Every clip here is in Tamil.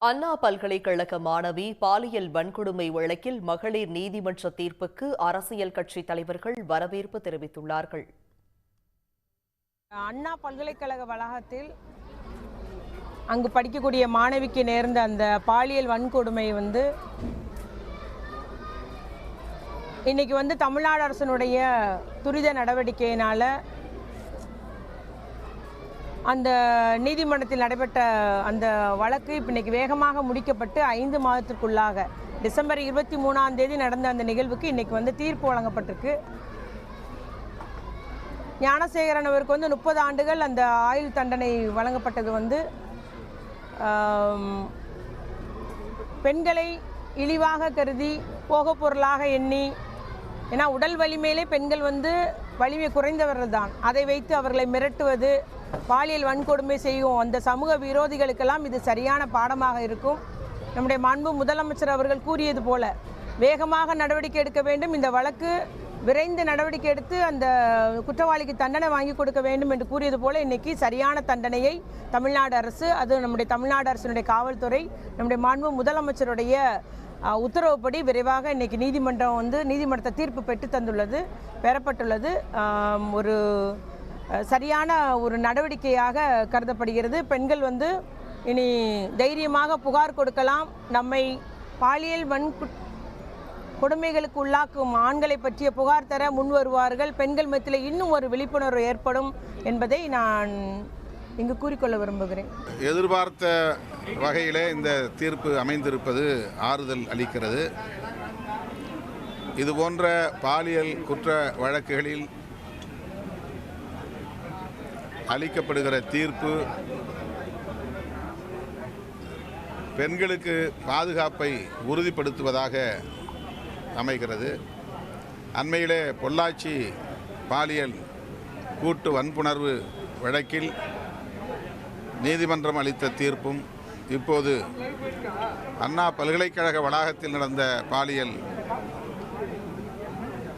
அண்ணா பல்கலைக்கழக மாணவி பாலியல் வன்கொடுமை வழக்கில் மகளிர் நீதிமன்ற தீர்ப்புக்கு அரசியல் கட்சி தலைவர்கள் வரவேற்பு தெரிவித்துள்ளார்கள். அண்ணா பல்கலைக்கழக வளாகத்தில் அங்கு படிக்கக்கூடிய மாணவிக்கு நேர்ந்த அந்த பாலியல் வன்கொடுமை இன்னைக்கு தமிழ்நாடு அரசினுடைய துரித நடவடிக்கையினால அந்த நீதிமன்றத்தில் நடைபெற்ற அந்த வழக்கு இன்னைக்கு வேகமாக முடிக்கப்பட்டு 5 மாதத்திற்குள்ளாக டிசம்பர் 23ஆம் தேதி நடந்த அந்த நிகழ்வுக்கு இன்னைக்கு தீர்ப்பு வழங்கப்பட்டிருக்கு. ஞானசேகரன் அவருக்கு 30 ஆண்டுகள் அந்த ஆயுள் தண்டனை வழங்கப்பட்டது பெண்களை இழிவாக கருதி போக பொருளாக எண்ணி, ஏன்னா உடல் வலிமையிலே பெண்கள் வலிமை குறைந்தவர்கள் தான், அதை வைத்து அவர்களை மிரட்டுவது, பாலியல் வன்கொடுமை செய்யும் அந்த சமூக விரோதிகளுக்கெல்லாம் இது சரியான பாடமாக இருக்கும். நம்முடைய மாண்பு முதலமைச்சர் அவர்கள் கூறியது போல வேகமாக நடவடிக்கை எடுக்க வேண்டும், இந்த வழக்கு விரைந்து நடவடிக்கை எடுத்து அந்த குற்றவாளிக்கு தண்டனை வாங்கி கொடுக்க வேண்டும் என்று கூறியது போல இன்னைக்கு சரியான தண்டனையை தமிழ்நாடு அரசு, அது நம்முடைய தமிழ்நாடு அரசினுடைய காவல்துறை, நம்முடைய மாண்பு முதலமைச்சருடைய உத்தரவுப்படி விரைவாக இன்னைக்கு நீதிமன்ற தீர்ப்பு பெறப்பட்டுள்ளது. ஒரு சரியான ஒரு நடவடிக்கையாக கருதப்படுகிறது. பெண்கள் இனி தைரியமாக புகார் கொடுக்கலாம். நம்மை பாலியல் கொடுமைகளுக்கு உள்ளாக்கும் ஆண்களை பற்றிய புகார் தர முன் வருவார்கள். பெண்கள் மத்தியில் இன்னும் ஒரு விழிப்புணர்வு ஏற்படும் என்பதை நான் இங்கு கூறிக்கொள்ள விரும்புகிறேன். எதிர்பார்த்த வகையிலே இந்த தீர்ப்பு அமைந்திருப்பது ஆறுதல் அளிக்கிறது. இதுபோன்ற பாலியல் குற்ற வழக்குகளில் அளிக்கப்படுகிற தீர்ப்பு பெண்களுக்கு பாதுகாப்பை உறுதிப்படுத்துவதாக அமைகிறது. அண்மையிலே பொள்ளாச்சி பாலியல் கூட்டு வன்புணர்வு வழக்கில் நீதிமன்றம் அளித்த தீர்ப்பும், இப்போது அண்ணா பல்கலைக்கழக வளாகத்தில் நடந்த பாலியல்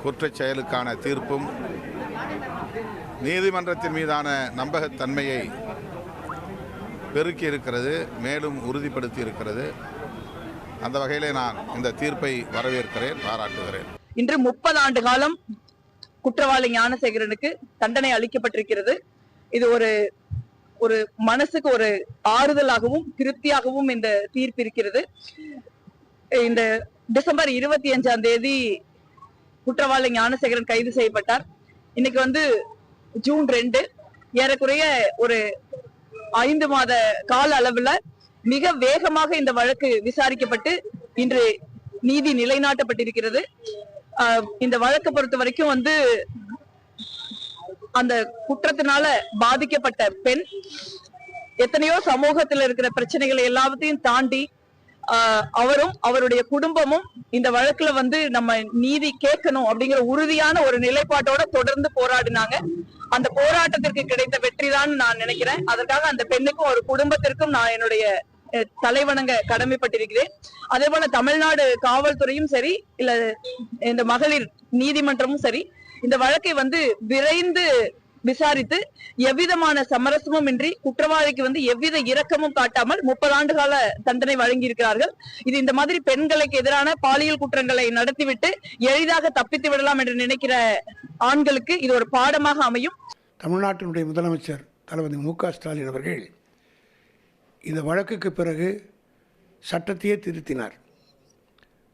குற்றச் செயலுக்கான தீர்ப்பும் நீதிமன்றத்தின் மீதான நம்பகத்தன்மையை பெருக்கி இருக்கிறது, மேலும் உறுதிப்படுத்தி இருக்கிறது. அந்த வகையிலே நான் இந்த தீர்ப்பை வரவேற்கிறேன், பாராட்டுகிறேன். இன்று 30 ஆண்டு காலம் குற்றவாளி ஞானசேகரனுக்கு தண்டனை அளிக்கப்பட்டிருக்கிறது. இது ஒரு மனசுக்கு ஒரு ஆறுதலாகவும் திருப்தியாகவும் இந்த தீர்ப்பு இருக்கிறது. இந்த டிசம்பர் 25ஆம் தேதி குற்றவாளி ஞானசேகரன் கைது செய்யப்பட்டார். இன்னைக்கு ஜூன் 2, ஏறக்குறைய ஒரு 5 மாத கால அளவுல மிக வேகமாக இந்த வழக்கு விசாரிக்கப்பட்டு இன்று நீதி நிலைநாட்டப்பட்டிருக்கிறது. இந்த வழக்கை பொறுத்த வரைக்கும் அந்த குற்றத்தினால பாதிக்கப்பட்ட பெண் எத்தனையோ சமூகத்தில் இருக்கிற பிரச்சனைகளை எல்லாத்தையும் தாண்டி அவரும் அவருடைய குடும்பமும் இந்த வழக்குல நம்ம நீதி கேட்கணும் அப்படிங்கிற உறுதியான ஒரு நிலைப்பாட்டோட தொடர்ந்து போராடினாங்க. அந்த போராட்டத்திற்கு கிடைத்த வெற்றிதான் நான் நினைக்கிறேன். அதற்காக அந்த பெண்ணுக்கும் ஒரு குடும்பத்திற்கும் நான் என்னுடைய தலைவணங்க கடமைப்பட்டிருக்கிறேன். அதே போல தமிழ்நாடு காவல்துறையும் சரி, இல்ல இந்த மகளிர் நீதிமன்றமும் சரி, இந்த வழக்கை விரைந்து விசாரித்து எவ்விதமான சமரசமும் இன்றி குற்றவாளிக்கு எவ்வித இரக்கமும் காட்டாமல் 30 ஆண்டு கால தண்டனை வழங்கி இருக்கிறார்கள். இது இந்த மாதிரி பெண்களுக்கு எதிரான பாலியல் குற்றங்களை நடத்திவிட்டு எளிதாக தப்பித்து விடலாம் என்று நினைக்கிற ஆண்களுக்கு இது ஒரு பாடமாக அமையும். தமிழ்நாட்டினுடைய முதலமைச்சர் தளபதி மு.க. ஸ்டாலின் அவர்கள் இந்த வழக்குக்கு பிறகு சட்டத்தையே திருத்தினார்,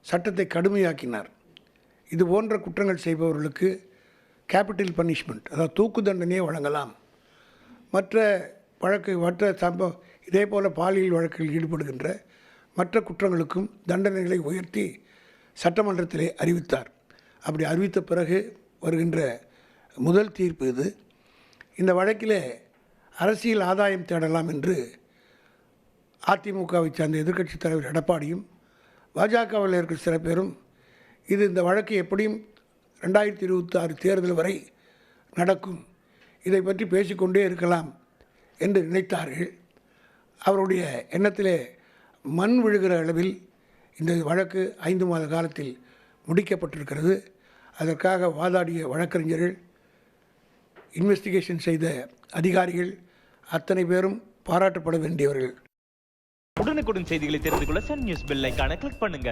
சட்டத்தை கடுமையாக்கினார். இது போன்ற குற்றங்கள் செய்பவர்களுக்கு கேபிட்டல் பனிஷ்மெண்ட், அதாவது தூக்கு தண்டனையே வழங்கலாம். இதே போல் பாலியல் வழக்கில் ஈடுபடுகின்ற மற்ற குற்றங்களுக்கும் தண்டனைகளை உயர்த்தி சட்டமன்றத்திலே அறிவித்தார். அப்படி அறிவித்த பிறகு வருகின்ற முதல் தீர்ப்பு இது. இந்த வழக்கிலே அரசியல் ஆதாயம் தேடலாம் என்று அதிமுகவை சார்ந்த எதிர்க்கட்சித் தலைவர் எடப்பாடியும் பாஜகவில் இருக்கிற சில பேரும் இந்த வழக்கு எப்படியும் 2026 தேர்தல் வரை நடக்கும், இதை பற்றி பேசிக்கொண்டே இருக்கலாம் என்று நினைத்தார்கள். அவருடைய எண்ணத்திலே மண் விழுகிற அளவில் இந்த வழக்கு 5 மாத காலத்தில் முடிக்கப்பட்டிருக்கிறது. அதற்காக வாதாடிய வழக்கறிஞர்கள், இன்வெஸ்டிகேஷன் செய்த அதிகாரிகள் அத்தனை பேரும் பாராட்டப்பட வேண்டியவர்கள். உடனுக்குடன் செய்திகளை தெரிந்து கொள்ள சன் நியூஸ் பெல் ஐகானை கிளிக் பண்ணுங்க.